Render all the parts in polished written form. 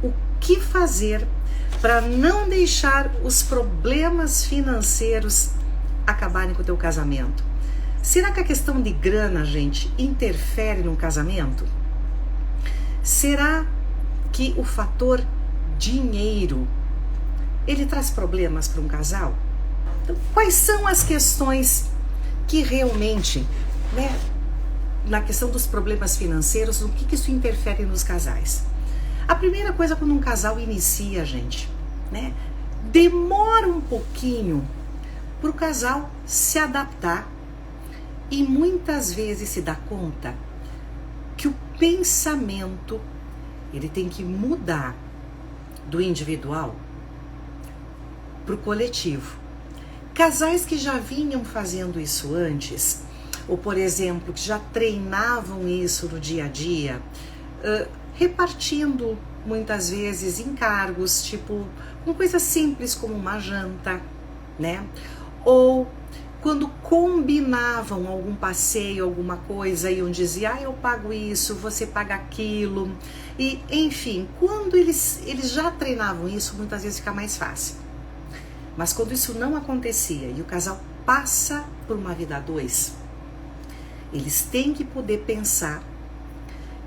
o que fazer para não deixar os problemas financeiros acabarem com o teu casamento. Será que a questão de grana, gente, interfere no casamento? Será que o fator dinheiro, ele traz problemas para um casal? Então, quais são as questões que realmente, né, na questão dos problemas financeiros, o que isso interfere nos casais? A primeira coisa, quando um casal inicia, gente, né, demora um pouquinho para o casal se adaptar e muitas vezes se dá conta que o pensamento, ele tem que mudar do individual para o coletivo. Casais que já vinham fazendo isso antes, ou por exemplo, que já treinavam isso no dia a dia, repartindo muitas vezes encargos, tipo, com coisas simples como uma janta, né? Ou quando combinavam algum passeio, alguma coisa, e um dizia, eu pago isso, você paga aquilo. E, enfim, quando eles já treinavam isso, muitas vezes fica mais fácil. Mas quando isso não acontecia e o casal passa por uma vida a dois, eles têm que poder pensar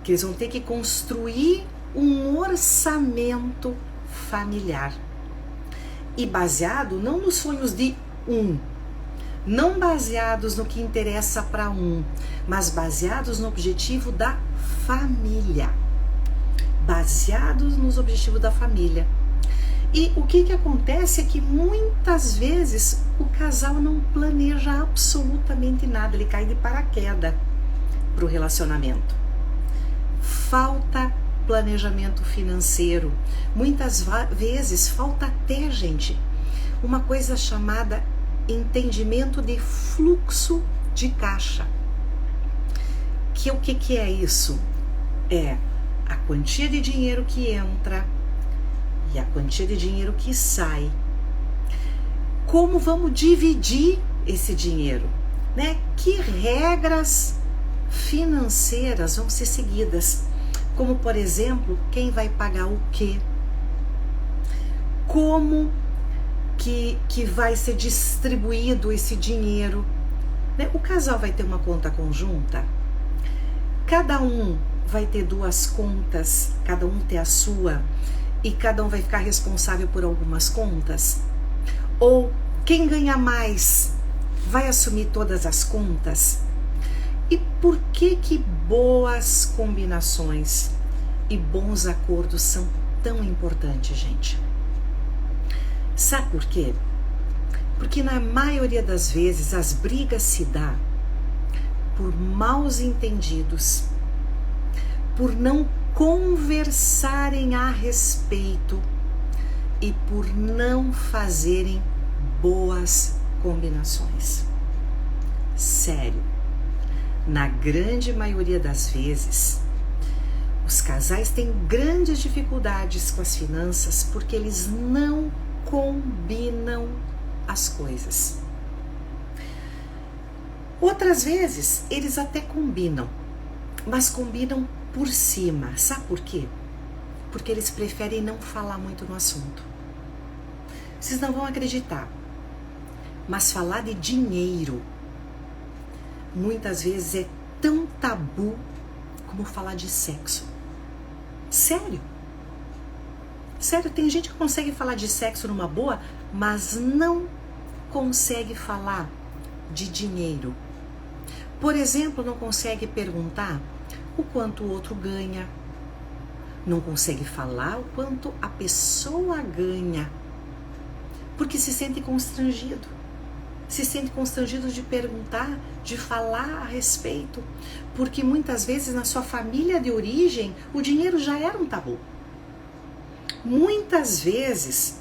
que eles vão ter que construir um orçamento familiar. E baseado não nos sonhos de um, não baseados no que interessa para um, mas baseados no objetivo da família. Baseados nos objetivos da família. E o que acontece é que muitas vezes o casal não planeja absolutamente nada, ele cai de paraquedas para o relacionamento. Falta planejamento financeiro. Muitas vezes falta até, gente, uma coisa chamada entendimento de fluxo de caixa. O que é isso? É a quantia de dinheiro que entra e a quantia de dinheiro que sai. Como vamos dividir esse dinheiro, né? Que regras financeiras vão ser seguidas? Como, por exemplo, quem vai pagar o quê? Como que vai ser distribuído esse dinheiro, né? O casal vai ter uma conta conjunta? Cada um vai ter duas contas, cada um ter a sua, e cada um vai ficar responsável por algumas contas? Ou quem ganha mais vai assumir todas as contas? E por que boas combinações e bons acordos são tão importantes, gente? Sabe por quê? Porque na maioria das vezes as brigas se dão por maus entendidos, por não conversarem a respeito e por não fazerem boas combinações. Sério, na grande maioria das vezes, os casais têm grandes dificuldades com as finanças porque eles não combinam as coisas. Outras vezes, eles até combinam, mas combinam por cima. Sabe por quê? Porque eles preferem não falar muito no assunto. Vocês não vão acreditar, mas falar de dinheiro muitas vezes é tão tabu como falar de sexo. Sério? Sério, tem gente que consegue falar de sexo numa boa, mas não consegue falar de dinheiro. Por exemplo, não consegue perguntar o quanto o outro ganha. Não consegue falar o quanto a pessoa ganha. Porque se sente constrangido. Se sente constrangido de perguntar, de falar a respeito. Porque muitas vezes na sua família de origem, o dinheiro já era um tabu. Muitas vezes,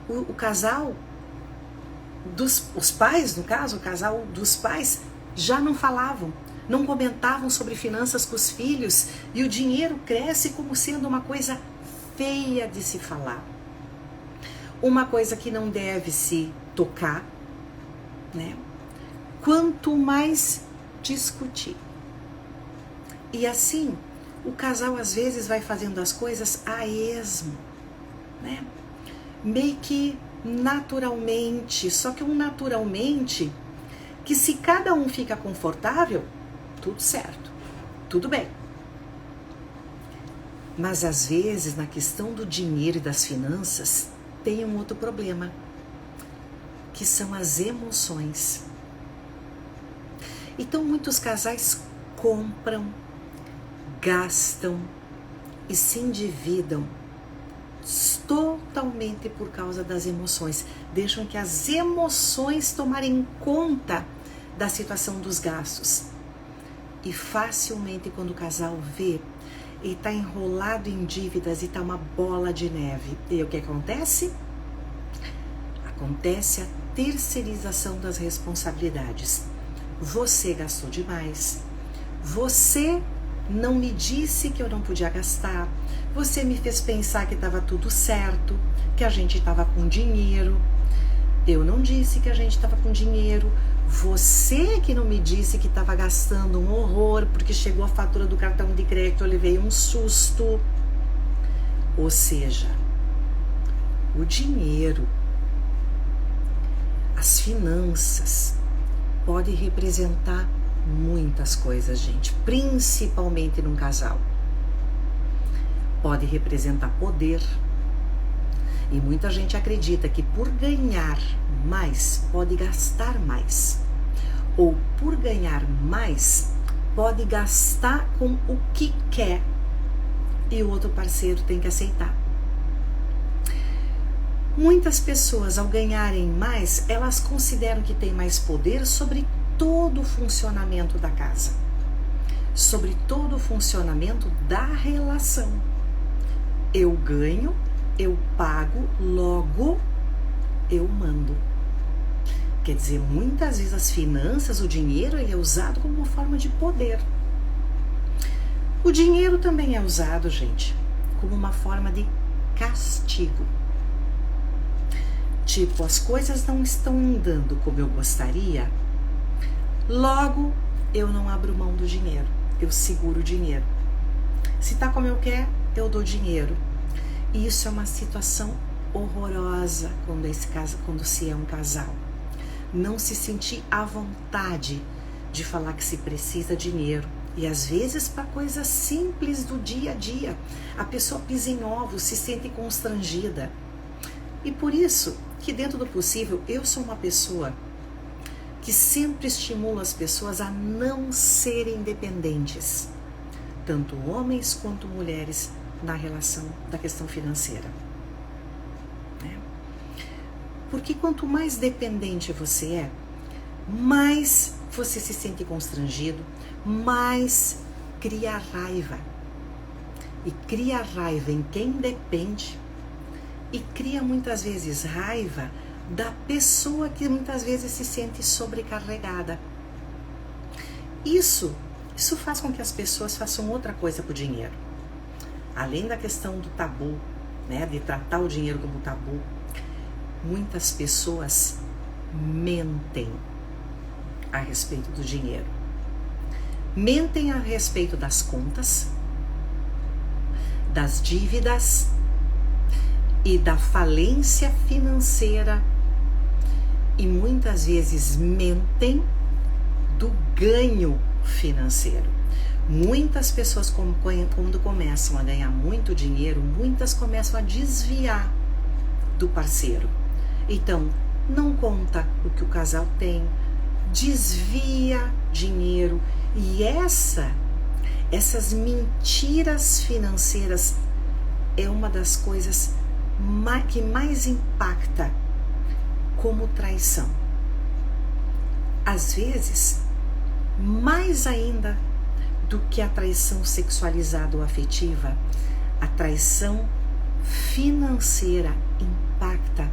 o casal, os pais, no caso, o casal dos pais, já não falavam, não comentavam sobre finanças com os filhos, e o dinheiro cresce como sendo uma coisa feia de se falar. Uma coisa que não deve se tocar, né? Quanto mais discutir. E assim, O casal às vezes vai fazendo as coisas a esmo, né? Meio que naturalmente, só que um naturalmente que se cada um fica confortável, tudo certo, tudo bem. Mas às vezes na questão do dinheiro e das finanças tem um outro problema, que são as emoções. Então muitos casais compram, gastam e se endividam totalmente por causa das emoções. Deixam que as emoções tomarem conta da situação dos gastos. E facilmente quando o casal vê e está enrolado em dívidas e está uma bola de neve, e o que acontece? Acontece a terceirização das responsabilidades. Você gastou demais, você não me disse que eu não podia gastar, você me fez pensar que estava tudo certo, que a gente estava com dinheiro, eu não disse que a gente estava com dinheiro, você que não me disse que estava gastando um horror, porque chegou a fatura do cartão de crédito, eu levei um susto. Ou seja, o dinheiro, as finanças, pode representar muitas coisas, gente, principalmente num casal. Pode representar poder. E muita gente acredita que por ganhar mais, pode gastar mais. Ou por ganhar mais, pode gastar com o que quer. E o outro parceiro tem que aceitar. Muitas pessoas, ao ganharem mais, elas consideram que têm mais poder sobre todo o funcionamento da casa, sobre todo o funcionamento da relação. Eu ganho, eu pago, logo eu mando. Quer dizer, muitas vezes as finanças, o dinheiro, ele é usado como uma forma de poder. O dinheiro também é usado, gente, como uma forma de castigo. Tipo, as coisas não estão andando como eu gostaria, logo eu não abro mão do dinheiro, eu seguro o dinheiro. Se tá como eu quero, eu dou dinheiro. E isso é uma situação horrorosa quando se é um casal. Não se sentir à vontade de falar que se precisa de dinheiro. E às vezes para coisas simples do dia a dia, a pessoa pisa em ovos, se sente constrangida. E por isso que dentro do possível, eu sou uma pessoa que sempre estimula as pessoas a não serem dependentes, tanto homens quanto mulheres, na relação da questão financeira. Porque quanto mais dependente você é, mais você se sente constrangido, mais cria raiva. E cria raiva em quem depende, e cria muitas vezes raiva da pessoa que muitas vezes se sente sobrecarregada. Isso faz com que as pessoas façam outra coisa com o dinheiro. Além da questão do tabu, né, de tratar o dinheiro como tabu, muitas pessoas mentem a respeito do dinheiro. Mentem a respeito das contas, das dívidas e da falência financeira, e muitas vezes mentem do ganho financeiro. Muitas pessoas, quando começam a ganhar muito dinheiro, muitas começam a desviar do parceiro. Então, não conta o que o casal tem, desvia dinheiro. E essas mentiras financeiras é uma das coisas que mais impacta como traição. Às vezes, mais ainda do que a traição sexualizada ou afetiva, a traição financeira impacta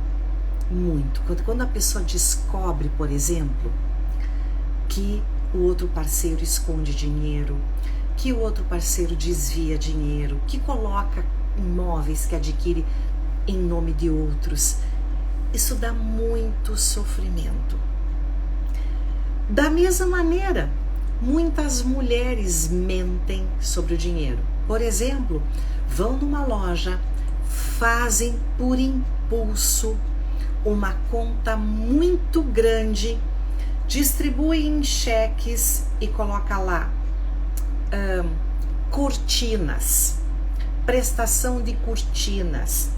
muito. Quando a pessoa descobre, por exemplo, que o outro parceiro esconde dinheiro, que o outro parceiro desvia dinheiro, que coloca imóveis que adquire em nome de outros, isso dá muito sofrimento. Da mesma maneira, muitas mulheres mentem sobre o dinheiro. Por exemplo, vão numa loja, fazem por impulso uma conta muito grande, distribuem em cheques e coloca lá cortinas, prestação de cortinas,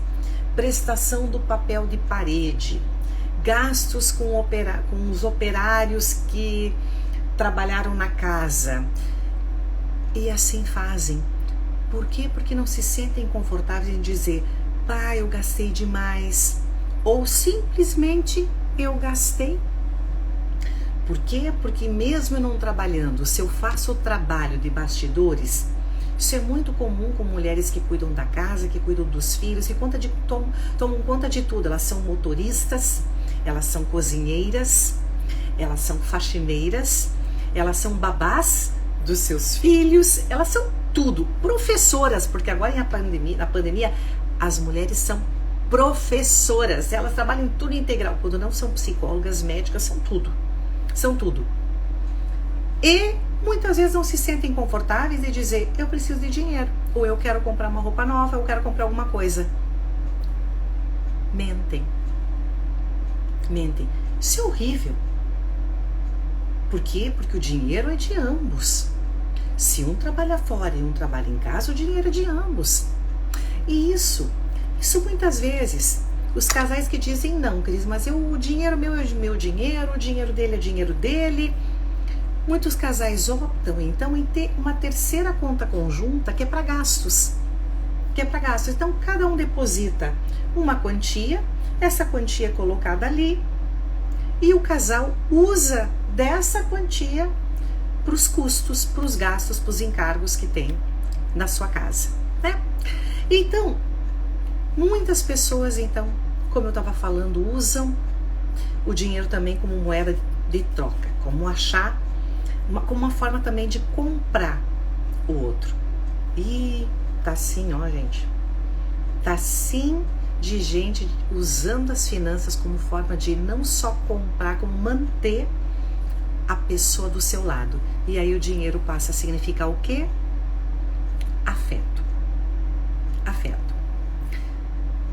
prestação do papel de parede, gastos com os operários que trabalharam na casa, e assim fazem. Por quê? Porque não se sentem confortáveis em dizer, eu gastei demais, ou simplesmente eu gastei. Por quê? Porque mesmo eu não trabalhando, se eu faço o trabalho de bastidores, isso é muito comum com mulheres que cuidam da casa, que cuidam dos filhos, que tomam conta de tudo. Elas são motoristas, elas são cozinheiras, elas são faxineiras, elas são babás dos seus filhos, elas são tudo. Professoras, porque agora na pandemia, as mulheres são professoras, elas trabalham em tudo integral. Quando não são psicólogas, médicas, são tudo. São tudo. E muitas vezes não se sentem confortáveis de dizer, eu preciso de dinheiro, ou eu quero comprar uma roupa nova, ou eu quero comprar alguma coisa. Mentem. Isso é horrível. Por quê? Porque o dinheiro é de ambos. Se um trabalha fora e um trabalha em casa, o dinheiro é de ambos. E isso muitas vezes, os casais que dizem, não, Cris, mas o dinheiro meu é meu dinheiro, o dinheiro dele é dinheiro dele. Muitos casais optam, então, em ter uma terceira conta conjunta que é para gastos. Então, cada um deposita uma quantia, essa quantia é colocada ali, e o casal usa dessa quantia para os custos, para os gastos, para os encargos que tem na sua casa, né? Então, muitas pessoas, então, como eu estava falando, usam o dinheiro também como moeda de troca, como uma forma também de comprar o outro. E tá assim, ó, gente, tá assim de gente usando as finanças como forma de não só comprar, como manter a pessoa do seu lado. E aí o dinheiro passa a significar o quê? Afeto.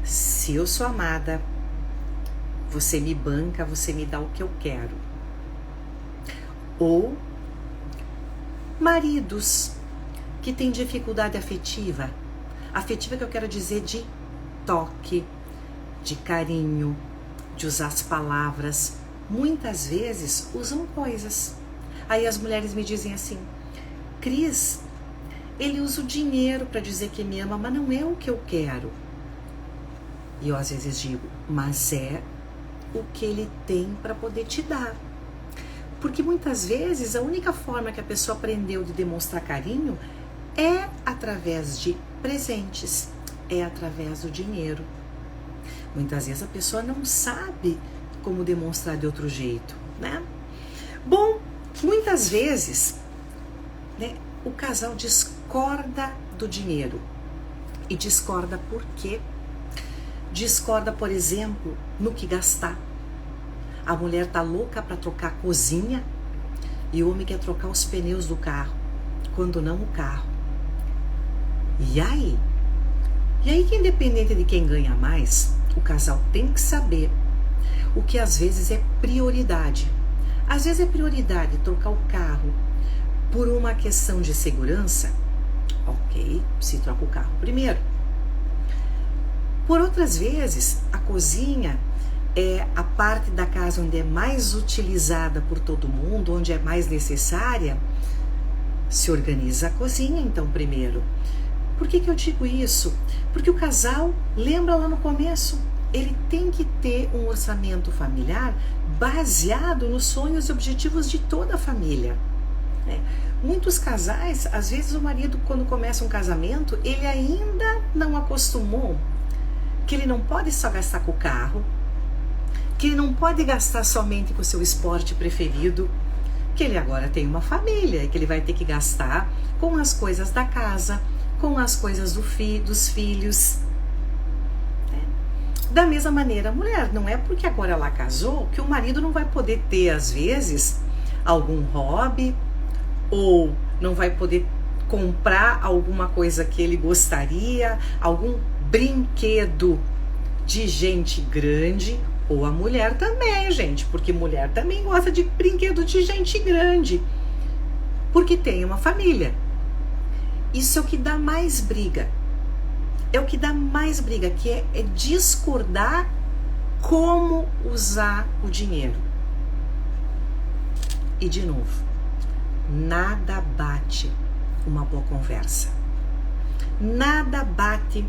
Se eu sou amada, você me banca, você me dá o que eu quero. Ou maridos que têm dificuldade afetiva que eu quero dizer de toque, de carinho, de usar as palavras, muitas vezes usam coisas. Aí as mulheres me dizem assim, Cris, ele usa o dinheiro para dizer que me ama, mas não é o que eu quero. E eu às vezes digo, mas é o que ele tem para poder te dar. Porque muitas vezes a única forma que a pessoa aprendeu de demonstrar carinho é através de presentes, é através do dinheiro. Muitas vezes a pessoa não sabe como demonstrar de outro jeito, né? Bom, muitas vezes, né, o casal discorda do dinheiro. E discorda por quê? Discorda, por exemplo, no que gastar. A mulher tá louca para trocar a cozinha e o homem quer trocar os pneus do carro, quando não o carro. E aí? E aí que independente de quem ganha mais, o casal tem que saber o que às vezes é prioridade. Às vezes é prioridade trocar o carro por uma questão de segurança. Ok, se troca o carro primeiro. Por outras vezes, a cozinha é a parte da casa onde é mais utilizada por todo mundo, onde é mais necessária. Se organiza a cozinha, então, primeiro. Por que eu digo isso? Porque o casal, lembra lá no começo, ele tem que ter um orçamento familiar baseado nos sonhos e objetivos de toda a família. Muitos casais, às vezes o marido, quando começa um casamento, ele ainda não acostumou que ele não pode só gastar com o carro, que ele não pode gastar somente com o seu esporte preferido, que ele agora tem uma família, que ele vai ter que gastar com as coisas da casa, com as coisas dos filhos. Da mesma maneira, a mulher, não é porque agora ela casou que o marido não vai poder ter, às vezes, algum hobby, ou não vai poder comprar alguma coisa que ele gostaria, algum brinquedo de gente grande, ou a mulher também, gente, porque mulher também gosta de brinquedo de gente grande, porque tem uma família. Isso é o que dá mais briga. É o que dá mais briga, que é discordar como usar o dinheiro. E de novo, nada bate uma boa conversa. Nada bate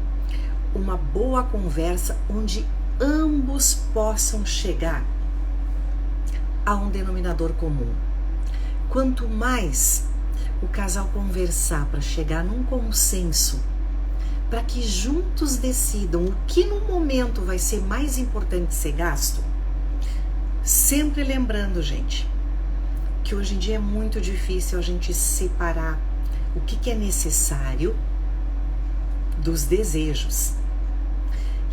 uma boa conversa onde ambos possam chegar a um denominador comum. Quanto mais o casal conversar para chegar num consenso, para que juntos decidam o que no momento vai ser mais importante ser gasto, sempre lembrando, gente, que hoje em dia é muito difícil a gente separar o que é necessário dos desejos.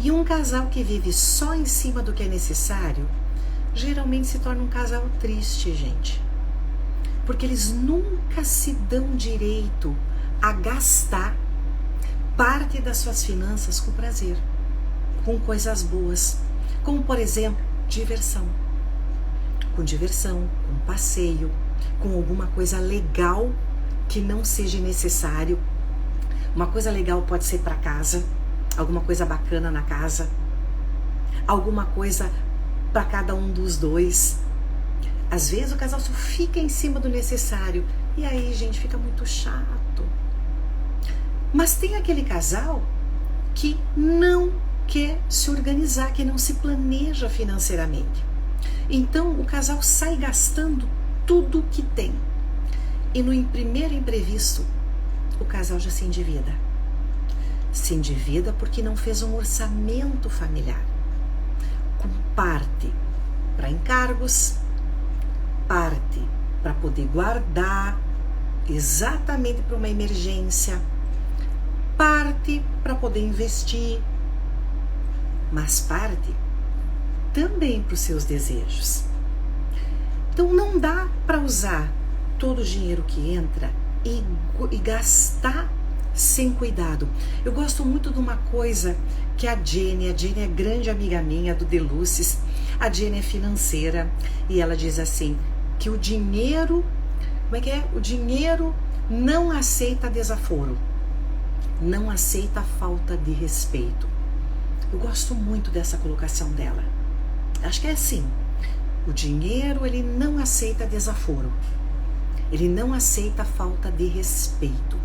E um casal que vive só em cima do que é necessário, geralmente se torna um casal triste, gente. Porque eles nunca se dão direito a gastar parte das suas finanças com prazer, com coisas boas, como por exemplo, diversão. Com diversão, com passeio, com alguma coisa legal que não seja necessário. Uma coisa legal pode ser para casa, alguma coisa bacana na casa, alguma coisa para cada um dos dois. Às vezes o casal só fica em cima do necessário e aí, gente, fica muito chato. Mas tem aquele casal que não quer se organizar, que não se planeja financeiramente. Então o casal sai gastando tudo que tem. E no primeiro imprevisto, o casal já se endivida. Se endivida porque não fez um orçamento familiar, com parte para encargos, parte para poder guardar exatamente para uma emergência, parte para poder investir, mas parte também para os seus desejos. Então não dá para usar todo o dinheiro que entra e gastar sem cuidado. Eu gosto muito de uma coisa que a Jenny é grande amiga minha do Deluces. A Jenny é financeira e ela diz assim, que o dinheiro, como é que é? O dinheiro não aceita desaforo, não aceita falta de respeito. Eu gosto muito dessa colocação dela. Acho que é assim, o dinheiro ele não aceita desaforo, ele não aceita falta de respeito.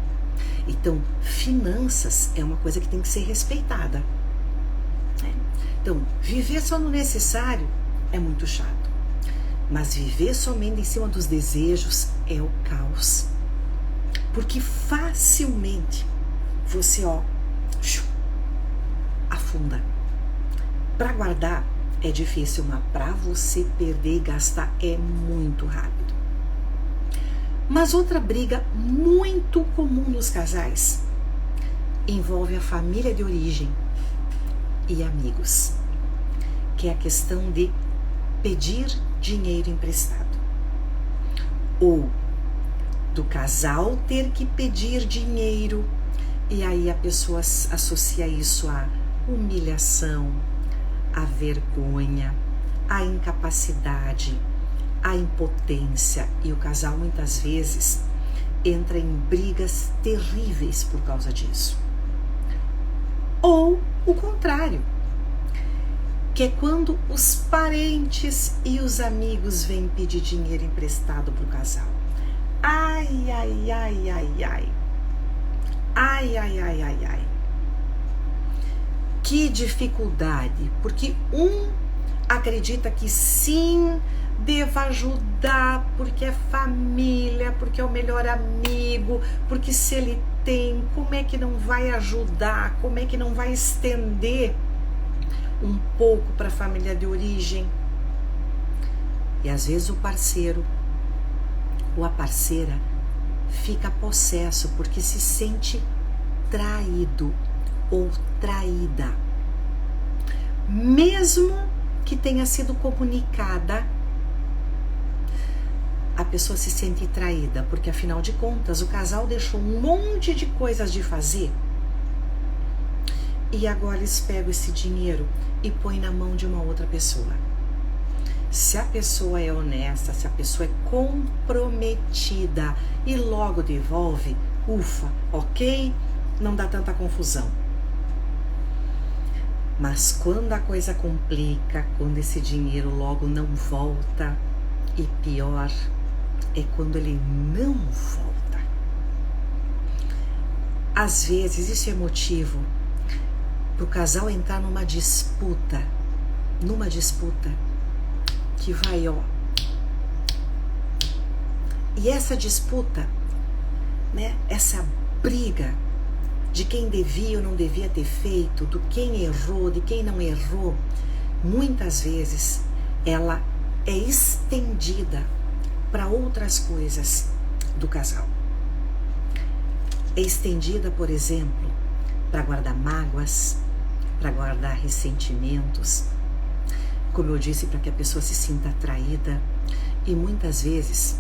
Então, finanças é uma coisa que tem que ser respeitada. Então, viver só no necessário é muito chato. Mas viver somente em cima dos desejos é o caos. Porque facilmente você, afunda. Para guardar é difícil, mas para você perder e gastar é muito rápido. Mas outra briga muito comum nos casais envolve a família de origem e amigos, que é a questão de pedir dinheiro emprestado, ou do casal ter que pedir dinheiro e aí a pessoa associa isso à humilhação, à vergonha, à incapacidade, à impotência, e o casal muitas vezes entra em brigas terríveis por causa disso. Ou o contrário, que é quando os parentes e os amigos vêm pedir dinheiro emprestado para o casal. Ai, ai, ai, ai, ai. Ai, ai, ai, ai, ai. Que dificuldade, porque um acredita que sim, deva ajudar, porque é família, porque é o melhor amigo, porque se ele tem, como é que não vai ajudar, como é que não vai estender um pouco para a família de origem? E às vezes o parceiro ou a parceira fica possesso porque se sente traído ou traída, mesmo que tenha sido comunicada, pessoa se sente traída, porque afinal de contas o casal deixou um monte de coisas de fazer e agora eles pegam esse dinheiro e põem na mão de uma outra pessoa. Se a pessoa é honesta, se a pessoa é comprometida e logo devolve, ufa, ok, não dá tanta confusão. Mas quando a coisa complica, quando esse dinheiro logo não volta, e pior é quando ele não volta. Às vezes isso é motivo para o casal entrar numa disputa que vai, ó. E essa disputa, né, essa briga de quem devia ou não devia ter feito, do quem errou, de quem não errou, muitas vezes ela é estendida para outras coisas do casal. É estendida, por exemplo, para guardar mágoas, para guardar ressentimentos, como eu disse, para que a pessoa se sinta atraída. E muitas vezes,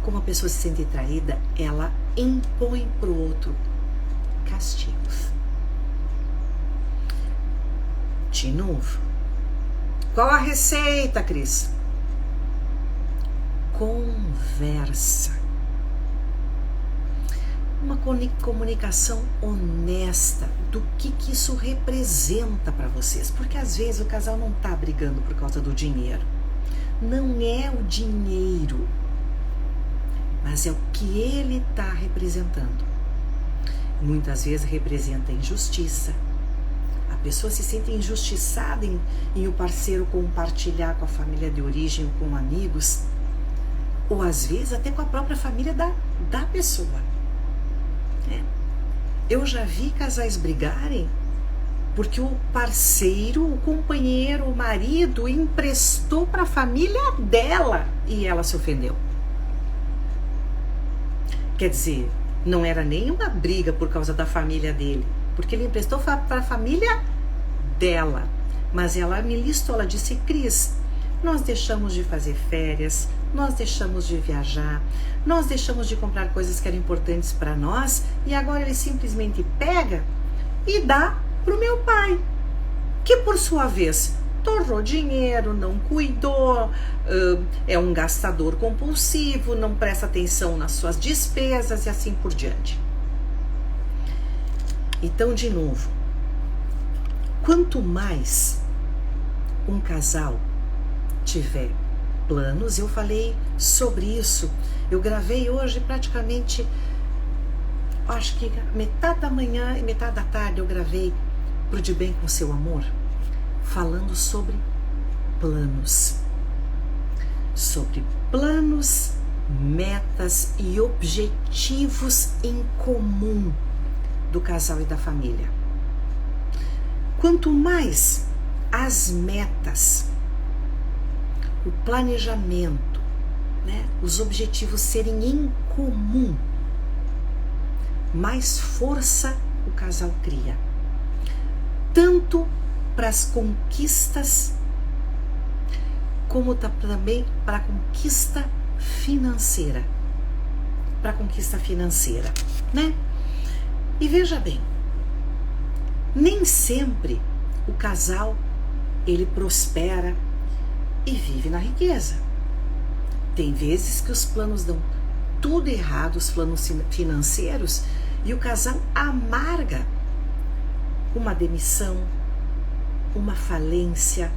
como a pessoa se sente traída, ela impõe para o outro castigos. De novo, qual a receita, Cris? Conversa. Uma comunicação honesta do que isso representa para vocês. Porque às vezes o casal não está brigando por causa do dinheiro. Não é o dinheiro, mas é o que ele está representando. Muitas vezes representa injustiça. A pessoa se sente injustiçada em o parceiro compartilhar com a família de origem ou com amigos, ou às vezes até com a própria família da pessoa. Eu já vi casais brigarem porque o parceiro, o companheiro, o marido emprestou para a família dela e ela se ofendeu. Quer dizer, não era nem uma briga por causa da família dele, porque ele emprestou para a família dela. Mas ela me listou, ela disse: Cris, nós deixamos de fazer férias, nós deixamos de viajar, nós deixamos de comprar coisas que eram importantes para nós e agora ele simplesmente pega e dá para o meu pai, que por sua vez torrou dinheiro, não cuidou, é um gastador compulsivo, não presta atenção nas suas despesas e assim por diante. Então, de novo, quanto mais um casal tiver planos, eu falei sobre isso, eu gravei hoje praticamente, acho que metade da manhã e metade da tarde eu gravei pro De Bem com Seu Amor, falando sobre planos, metas e objetivos em comum do casal e da família. Quanto mais as metas, o planejamento, né, os objetivos serem em comum, mais força o casal cria. Tanto para as conquistas, como também para a conquista financeira. Né? E veja bem, nem sempre o casal ele prospera e vive na riqueza. Tem vezes que os planos dão tudo errado, os planos financeiros, e o casal amarga uma demissão, uma falência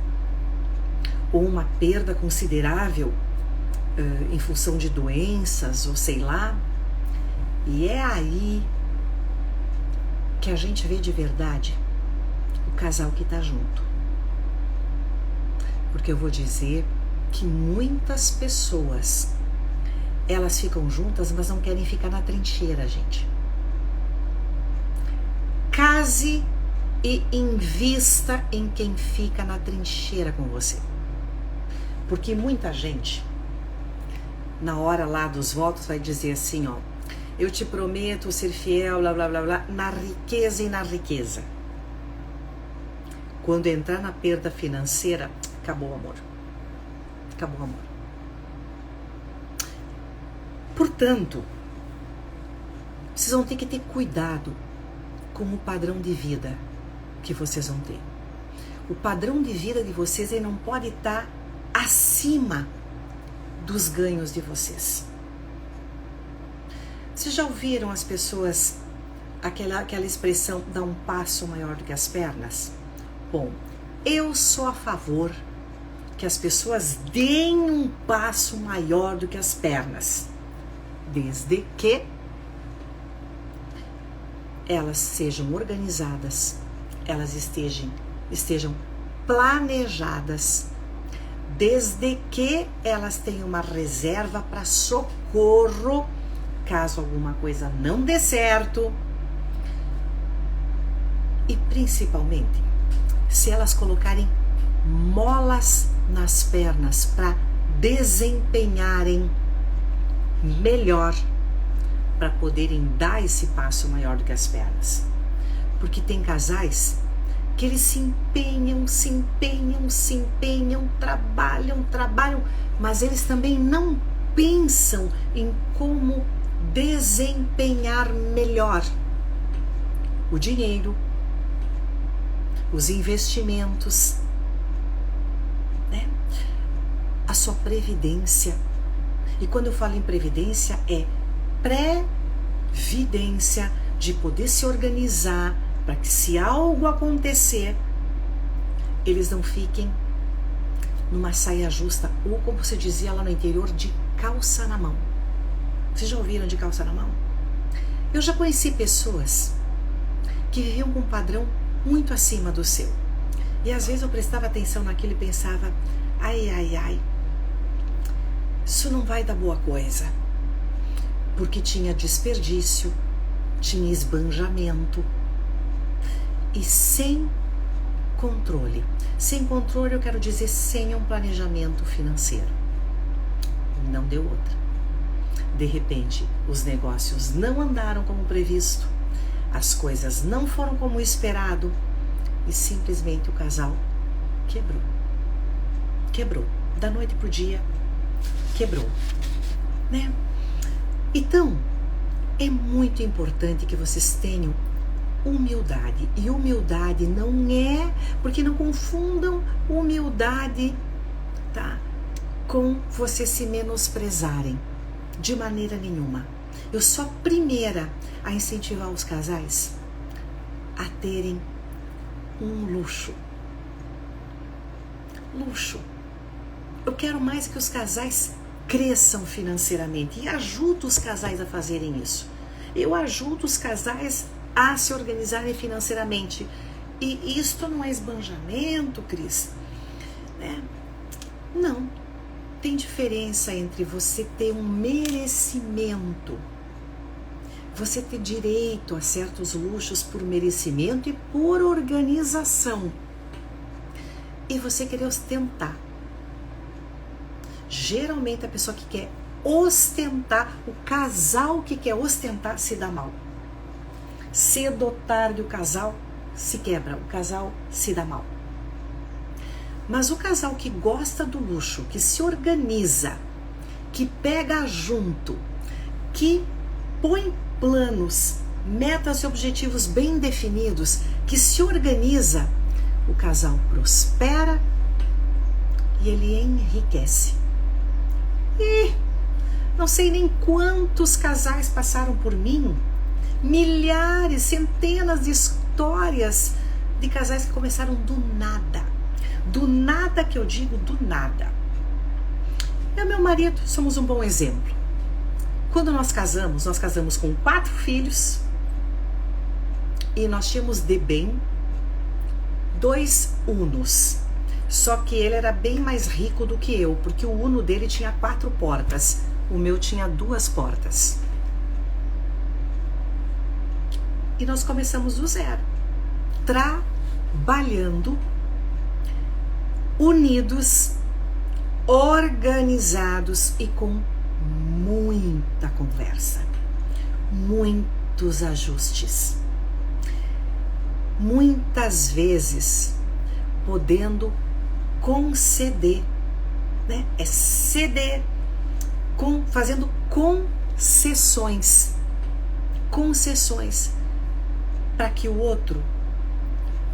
ou uma perda considerável em função de doenças ou sei lá. E é aí que a gente vê de verdade o casal que está junto. Porque eu vou dizer que muitas pessoas, elas ficam juntas, mas não querem ficar na trincheira, gente. Case e invista em quem fica na trincheira com você. Porque muita gente, na hora lá dos votos, vai dizer assim, ó: eu te prometo ser fiel, blá, blá, blá, blá, na riqueza e na riqueza. Quando entrar na perda financeira, acabou o amor. Acabou o amor. Portanto, vocês vão ter que ter cuidado com o padrão de vida que vocês vão ter. O padrão de vida de vocês ele não pode estar acima dos ganhos de vocês. Vocês já ouviram as pessoas, aquela expressão, dar um passo maior do que as pernas? Bom, eu sou a favor que as pessoas deem um passo maior do que as pernas, desde que elas sejam organizadas, elas estejam planejadas, desde que elas tenham uma reserva para socorro, caso alguma coisa não dê certo. E principalmente, se elas colocarem molas nas pernas para desempenharem melhor, para poderem dar esse passo maior do que as pernas. Porque tem casais que eles se empenham, trabalham, mas eles também não pensam em como desempenhar melhor o dinheiro, os investimentos, né? A sua previdência. E quando eu falo em previdência, é previdência, de poder se organizar para que, se algo acontecer, eles não fiquem numa saia justa, ou como se dizia lá no interior, de calça na mão. Vocês já ouviram de calça na mão? Eu já conheci pessoas que viviam com um padrão muito acima do seu. E às vezes eu prestava atenção naquilo e pensava, ai, isso não vai dar boa coisa. Porque tinha desperdício, tinha esbanjamento e sem controle. Sem controle eu quero dizer sem um planejamento financeiro. Não deu outra. De repente, os negócios não andaram como previsto, as coisas não foram como esperado e simplesmente o casal quebrou. Quebrou. Da noite pro dia, quebrou. Né? Então, é muito importante que vocês tenham humildade. E humildade não é, porque não confundam humildade, tá, com vocês se menosprezarem. De maneira nenhuma. Eu sou a primeira a incentivar os casais a terem um luxo. Luxo. Eu quero mais que os casais cresçam financeiramente e ajudo os casais a fazerem isso. Eu ajudo os casais a se organizarem financeiramente. E isto não é esbanjamento, Cris, né? Não. Tem diferença entre você ter um merecimento, você ter direito a certos luxos por merecimento e por organização, e você querer ostentar. Geralmente a pessoa que quer ostentar, o casal que quer ostentar se dá mal. Cedo ou tarde o casal se quebra, o casal se dá mal. Mas o casal que gosta do luxo, que se organiza, que pega junto, que põe planos, metas e objetivos bem definidos, que se organiza, o casal prospera e ele enriquece. E não sei nem quantos casais passaram por mim, milhares, centenas de histórias de casais que começaram do nada. Do nada, que eu digo, do nada. Eu e meu marido somos um bom exemplo. Quando nós casamos com 4 filhos e nós tínhamos de bem 2 Unos. Só que ele era bem mais rico do que eu, porque o Uno dele tinha 4 portas, o meu tinha 2 portas. E nós começamos do zero, trabalhando unidos, organizados e com muita conversa, muitos ajustes, muitas vezes podendo conceder, né? É ceder, fazendo cessões, concessões, para que o outro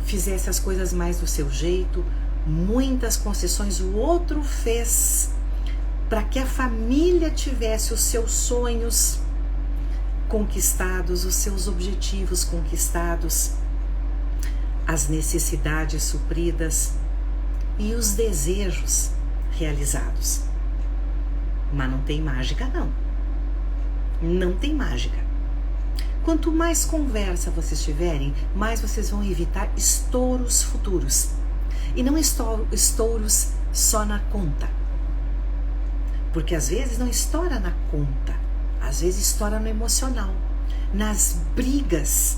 fizesse as coisas mais do seu jeito. Muitas concessões o outro fez para que a família tivesse os seus sonhos conquistados, os seus objetivos conquistados, as necessidades supridas e os desejos realizados. Mas não tem mágica, não. Não tem mágica. Quanto mais conversa vocês tiverem, mais vocês vão evitar estouros futuros. E não estouros só na conta. Porque às vezes não estoura na conta, às vezes estoura no emocional, nas brigas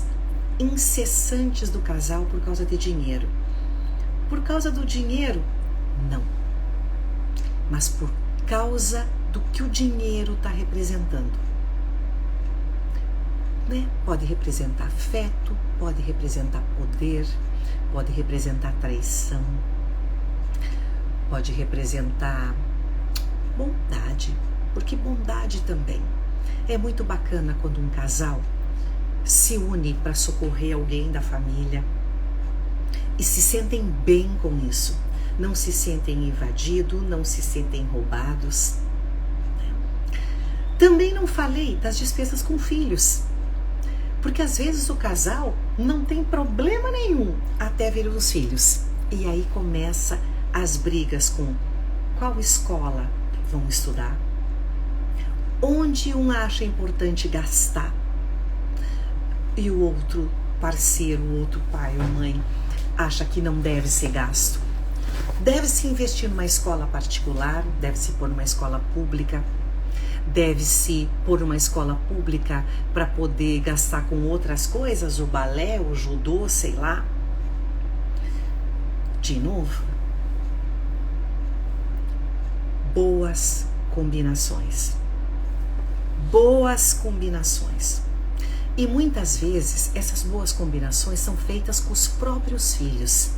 incessantes do casal por causa de dinheiro. Por causa do dinheiro, não. Mas por causa do que o dinheiro está representando. Né? Pode representar afeto, pode representar poder, pode representar traição, pode representar bondade, porque bondade também é muito bacana quando um casal se une para socorrer alguém da família e se sentem bem com isso, não se sentem invadidos, não se sentem roubados. Também não falei das despesas com filhos, porque às vezes o casal não tem problema nenhum até ver os filhos, e aí começa as brigas com qual escola vão estudar, onde um acha importante gastar e o outro parceiro, o outro pai ou mãe acha que não deve ser gasto. Deve-se investir numa escola particular, deve-se pôr numa escola pública, deve-se pôr numa escola pública para poder gastar com outras coisas, o balé, o judô, sei lá. De novo, boas combinações. Boas combinações. E muitas vezes essas boas combinações são feitas com os próprios filhos.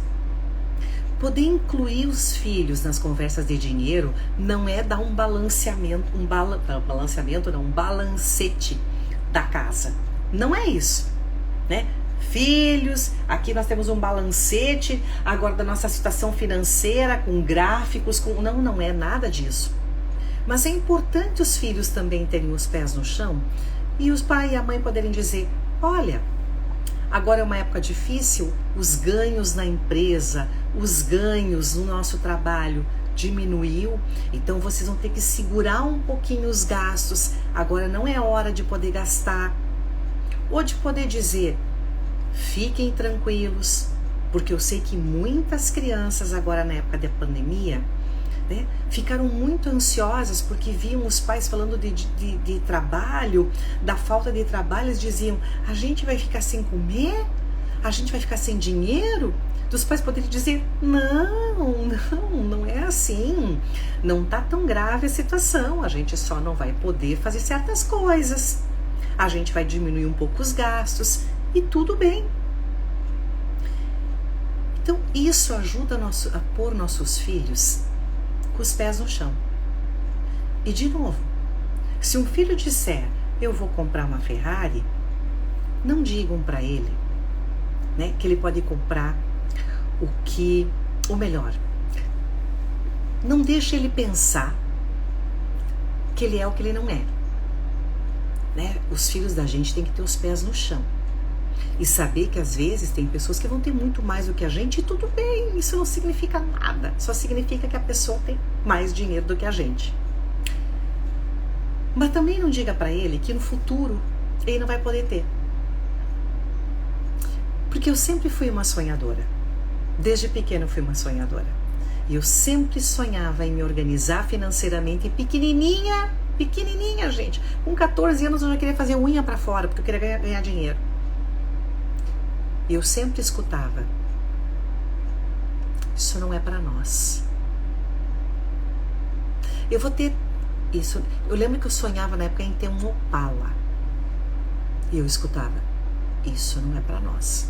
Poder incluir os filhos nas conversas de dinheiro não é dar um balanceamento, um balancete da casa. Não é isso, né? Filhos, aqui nós temos um balancete agora da nossa situação financeira, com gráficos, não é nada disso. Mas é importante os filhos também terem os pés no chão e os pai e a mãe poderem dizer, olha, agora é uma época difícil, os ganhos na empresa, os ganhos no nosso trabalho diminuiu, então vocês vão ter que segurar um pouquinho os gastos, agora não é hora de poder gastar. Ou de poder dizer, fiquem tranquilos, porque eu sei que muitas crianças agora na época da pandemia, né, ficaram muito ansiosas porque viam os pais falando de trabalho, da falta de trabalho. Eles diziam, a gente vai ficar sem comer? A gente vai ficar sem dinheiro? Dos pais poderem dizer, não é assim, não tá tão grave a situação, a gente só não vai poder fazer certas coisas, a gente vai diminuir um pouco os gastos e tudo bem. Então isso ajuda a pôr nossos filhos com os pés no chão. E de novo, se um filho disser, eu vou comprar uma Ferrari, não digam para ele, né, que ele pode comprar o melhor. Não deixe ele pensar que ele é o que ele não é, né? Os filhos da gente têm que ter os pés no chão e saber que às vezes tem pessoas que vão ter muito mais do que a gente, e tudo bem, isso não significa nada, só significa que a pessoa tem mais dinheiro do que a gente. Mas também não diga para ele que no futuro ele não vai poder ter, porque eu sempre fui uma sonhadora. Desde pequena eu fui uma sonhadora. E eu sempre sonhava em me organizar financeiramente, pequenininha, gente. Com 14 anos eu já queria fazer unha para fora, porque eu queria ganhar dinheiro. E eu sempre escutava, isso não é para nós. Eu vou ter isso. Eu lembro que eu sonhava na época em ter um Opala. E eu escutava, isso não é para nós.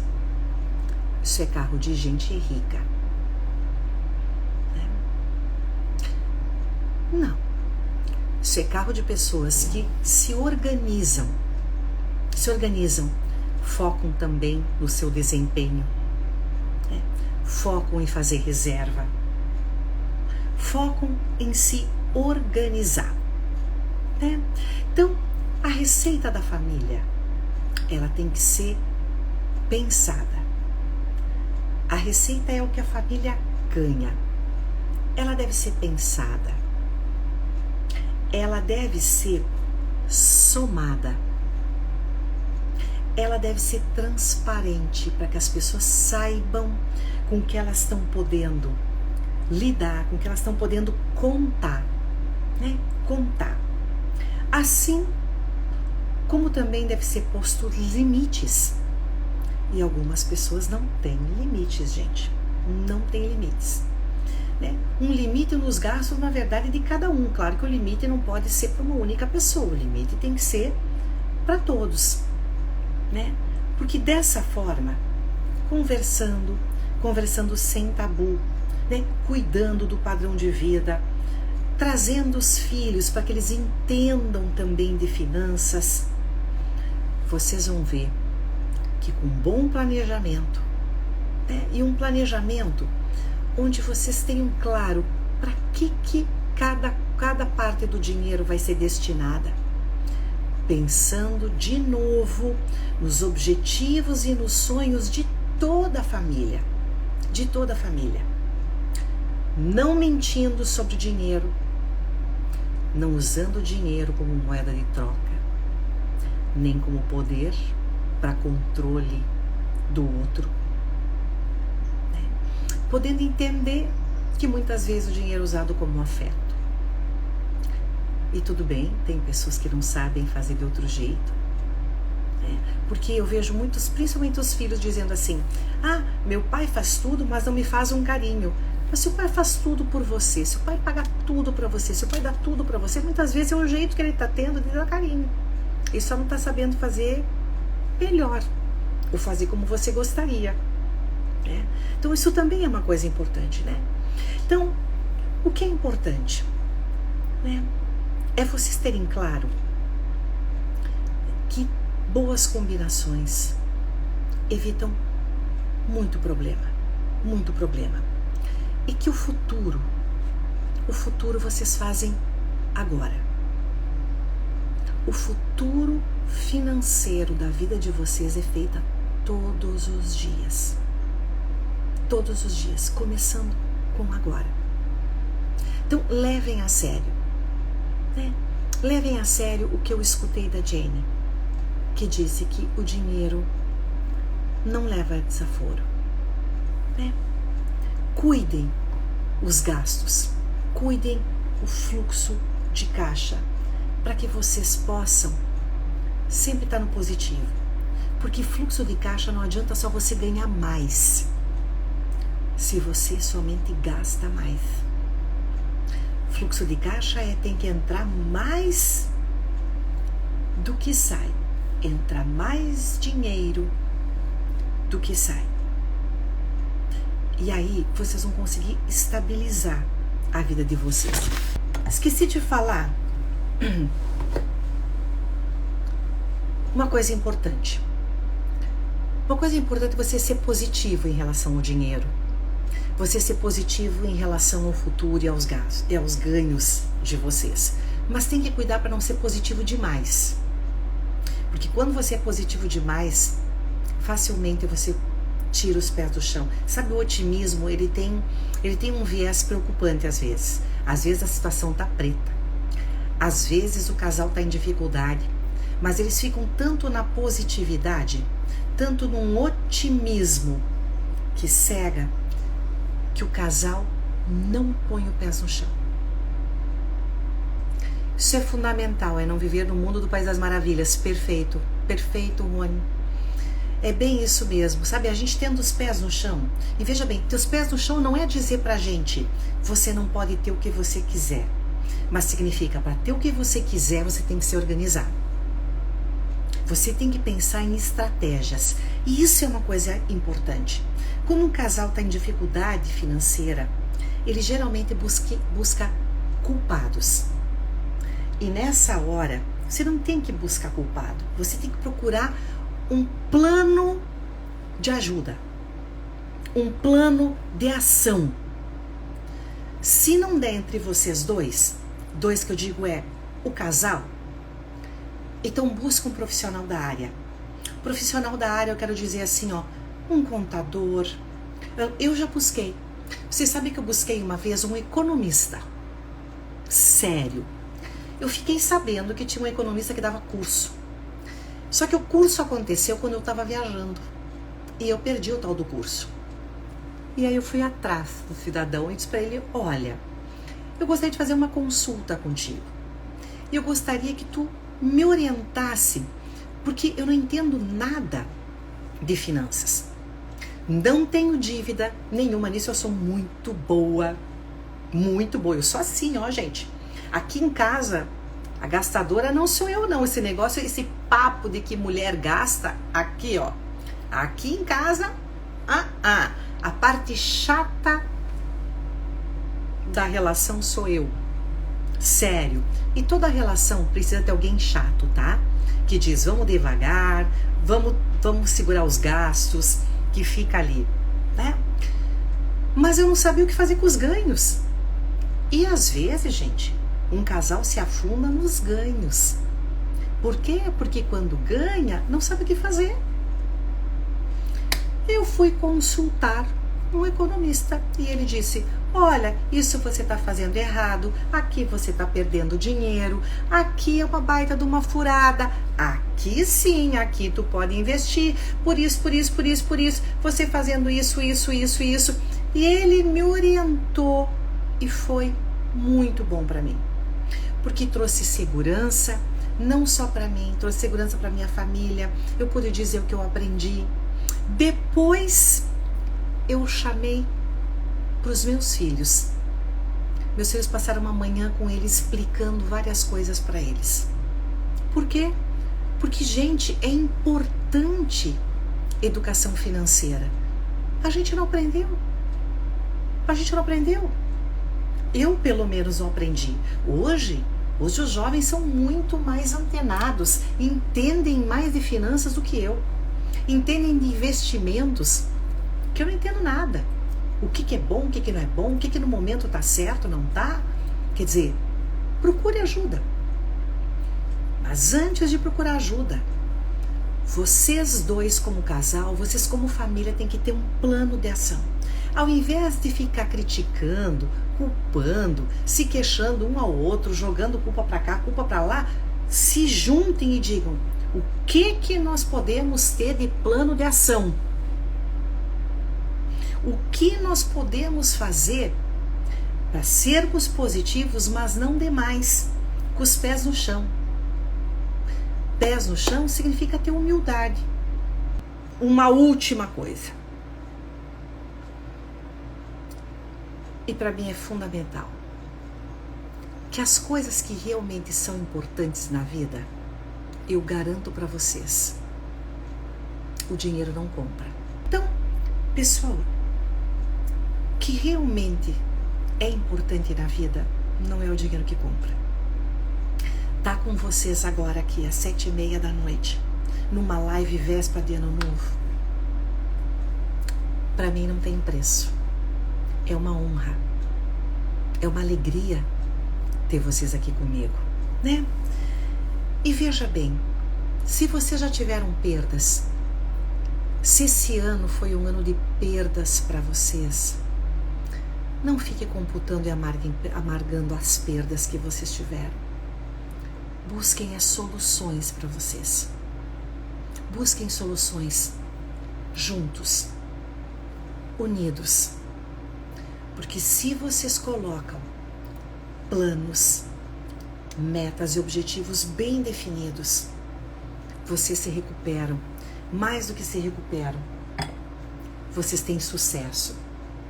Isso é carro de gente rica. Né? Não. Isso é carro de pessoas que se organizam, focam também no seu desempenho, né? Focam em fazer reserva, focam em se organizar, né? Então, a receita da família, ela tem que ser pensada. A receita é o que a família ganha. Ela deve ser pensada. Ela deve ser somada. Ela deve ser transparente para que as pessoas saibam com o que elas estão podendo lidar, com o que elas estão podendo contar, né? Contar. Assim como também deve ser posto limites. E algumas pessoas não têm limites, gente. Não tem limites, né? Um limite nos gastos, na verdade, de cada um. Claro que o limite não pode ser para uma única pessoa. O limite tem que ser para todos, né? Porque dessa forma, conversando sem tabu, né? Cuidando do padrão de vida, trazendo os filhos para que eles entendam também de finanças, vocês vão ver que com um bom planejamento, né? E um planejamento onde vocês tenham claro para que cada parte do dinheiro vai ser destinada, pensando de novo nos objetivos e nos sonhos de toda a família, não mentindo sobre dinheiro, não usando o dinheiro como moeda de troca, nem como poder para controle do outro, né? Podendo entender que muitas vezes o dinheiro é usado como afeto. E tudo bem, tem pessoas que não sabem fazer de outro jeito, né? Porque eu vejo muitos, principalmente os filhos, dizendo assim: ah, meu pai faz tudo, mas não me faz um carinho. Mas se o pai faz tudo por você, se o pai paga tudo para você, se o pai dá tudo para você, muitas vezes é o jeito que ele está tendo de dar carinho. Ele só não está sabendo fazer melhor, ou fazer como você gostaria, né? Então isso também é uma coisa importante, né? Então, o que é importante, né? É vocês terem claro que boas combinações evitam muito problema, e que o futuro vocês fazem agora. O futuro financeiro da vida de vocês é feita todos os dias, começando com agora. Então levem a sério, né? Levem a sério o que eu escutei da Jane, que disse que o dinheiro não leva a desaforo, né? Cuidem os gastos, cuidem o fluxo de caixa, para que vocês possam sempre estar no positivo. Porque fluxo de caixa não adianta só você ganhar mais, se você somente gasta mais. Fluxo de caixa tem que entrar mais do que sai. Entra mais dinheiro do que sai. E aí vocês vão conseguir estabilizar a vida de vocês. Esqueci de falar uma coisa importante. Uma coisa importante é você ser positivo em relação ao dinheiro. Você ser positivo em relação ao futuro e aos gastos, e aos ganhos de vocês. Mas tem que cuidar para não ser positivo demais. Porque quando você é positivo demais, facilmente você tira os pés do chão. Sabe, o otimismo, ele tem um viés preocupante às vezes. Às vezes a situação tá preta. Às vezes o casal tá em dificuldade. Mas eles ficam tanto na positividade, tanto num otimismo que cega, que o casal não põe o pé no chão. Isso é fundamental, é não viver no mundo do País das Maravilhas. Perfeito, Rony. É bem isso mesmo, sabe? A gente tendo os pés no chão. E veja bem, ter os pés no chão não é dizer pra gente: você não pode ter o que você quiser. Mas significa, para ter o que você quiser, você tem que se organizar. Você tem que pensar em estratégias. E isso é uma coisa importante. Quando um casal está em dificuldade financeira, ele geralmente busca culpados. E nessa hora, você não tem que buscar culpado. Você tem que procurar um plano de ajuda. Um plano de ação. Se não der entre vocês dois que eu digo é o casal, então busca um profissional da área. Profissional da área, eu quero dizer assim, ó, um contador. Eu já busquei. Você sabe que eu busquei uma vez um economista. Sério. Eu fiquei sabendo que tinha um economista que dava curso. Só que o curso aconteceu quando eu estava viajando. E eu perdi o tal do curso. E aí eu fui atrás do cidadão e disse para ele, olha, eu gostaria de fazer uma consulta contigo. E eu gostaria que tu me orientasse, porque eu não entendo nada de finanças. Não tenho dívida nenhuma nisso, eu sou muito boa. Muito boa. Eu sou assim, ó, gente. Aqui em casa, a gastadora não sou eu, não. Esse negócio, esse papo de que mulher gasta, aqui, ó. Aqui em casa, a parte chata da relação sou eu. Sério. E toda relação precisa ter alguém chato, tá? Que diz, vamos devagar, vamos segurar os gastos, que fica ali, né? Mas eu não sabia o que fazer com os ganhos. E às vezes, gente, um casal se afunda nos ganhos. Por quê? Porque quando ganha, não sabe o que fazer. Eu fui consultar um economista e ele disse, olha, isso você está fazendo errado, aqui você está perdendo dinheiro, aqui é uma baita de uma furada, aqui sim, aqui tu pode investir, por isso, você fazendo isso. E ele me orientou e foi muito bom para mim, porque trouxe segurança, não só para mim, trouxe segurança para minha família, eu pude dizer o que eu aprendi. Depois eu chamei para os meus filhos. Meus filhos passaram uma manhã com ele explicando várias coisas para eles. Por quê? Porque, gente, é importante educação financeira. A gente não aprendeu. Eu, pelo menos, não aprendi. Hoje os jovens são muito mais antenados, entendem mais de finanças do que eu. Entendem de investimentos que eu não entendo nada. O que é bom, o que não é bom, o que no momento tá certo, não tá. Quer dizer, procure ajuda. Mas antes de procurar ajuda, vocês dois como casal, vocês como família têm que ter um plano de ação. Ao invés de ficar criticando, culpando, se queixando um ao outro, jogando culpa para cá, culpa para lá, se juntem e digam, o que nós podemos ter de plano de ação? O que nós podemos fazer para sermos positivos, mas não demais, com os pés no chão? Pés no chão significa ter humildade. Uma última coisa. E para mim é fundamental. Que as coisas que realmente são importantes na vida, eu garanto para vocês, o dinheiro não compra. Então, pessoal, o que realmente é importante na vida não é o dinheiro que compra. Tá com vocês agora aqui às 7h30 da noite, numa live véspera de Ano Novo. Para mim não tem preço. É uma honra, é uma alegria ter vocês aqui comigo, né? E veja bem, se vocês já tiveram perdas, se esse ano foi um ano de perdas para vocês, não fique computando e amargando as perdas que vocês tiveram. Busquem as soluções para vocês. Busquem soluções juntos, unidos. Porque se vocês colocam planos, metas e objetivos bem definidos, vocês se recuperam. Mais do que se recuperam, vocês têm sucesso.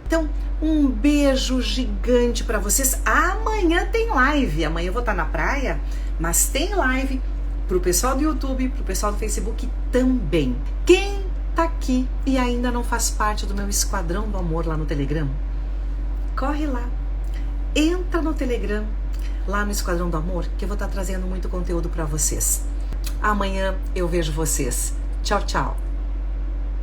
Então, um beijo gigante para vocês. Amanhã tem live. Amanhã eu vou estar na praia, mas tem live pro pessoal do YouTube, pro pessoal do Facebook também. Quem tá aqui e ainda não faz parte do meu Esquadrão do Amor lá no Telegram, corre lá, entra no Telegram, lá no Esquadrão do Amor, que eu vou estar trazendo muito conteúdo para vocês. Amanhã eu vejo vocês. Tchau, tchau.